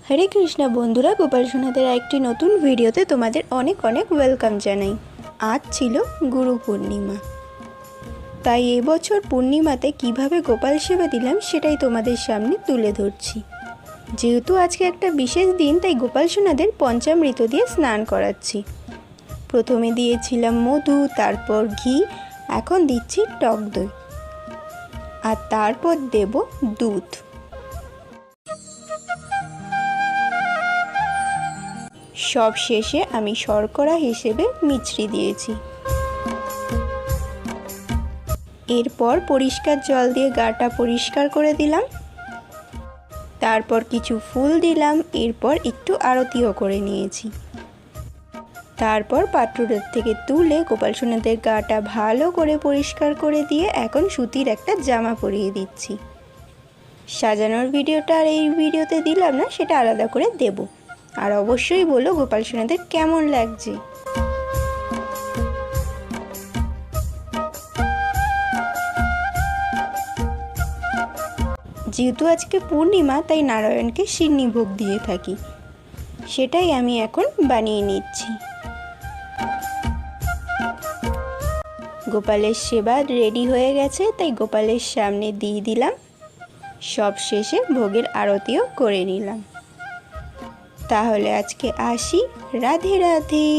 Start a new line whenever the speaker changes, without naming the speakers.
হরে কৃষ্ণ বন্ধুরা, গোপাল সোনাদের একটি নতুন ভিডিওতে তোমাদের অনেক অনেক ওয়েলকাম জানাই। আজ ছিল গুরু পূর্ণিমা, তাই এবছর পূর্ণিমাতে কিভাবে গোপাল সেবা দিলাম সেটাই তোমাদের সামনে তুলে ধরছি। যেহেতু আজকে একটা বিশেষ দিন, তাই গোপাল সোনাদের পঞ্চামৃত দিয়ে স্নান করাচ্ছি। প্রথমে দিয়েছিলাম মধু, তারপর ঘি, এখন দিচ্ছি টক দই, আর তারপর দেব দুধ। সব শেষে আমি শর্করা হিসেবে মিছরি দিয়েছি। এরপর পরিষ্কার জল দিয়ে গাটা পরিষ্কার করে দিলাম, তারপর কিছু ফুল দিলাম, এরপর একটু আরতিও করে নিয়েছি। তারপর পাত্রটার থেকে তুলে গোপাল সোনাদের গাটা ভালো করে পরিষ্কার করে দিয়ে এখন সুতির একটা জামা পরিয়ে দিচ্ছি। সাজানোর ভিডিওটা আর এই ভিডিওতে দিলাম না, সেটা আলাদা করে দেব। আর অবশ্যই বলো গোপাল সোনাদের কেমন লাগছে। যেহেতু আজকে পূর্ণিমা, তাই নারায়ণকে সিন্নি ভোগ দিয়ে থাকি, সেটাই আমি এখন বানিয়ে নিচ্ছি। গোপালের সেবা রেডি হয়ে গেছে, তাই গোপালের সামনে দিয়ে দিলাম। সব শেষে ভোগের আরতিও করে নিলাম। তাহলে আজকে আসি, রাধে রাধে।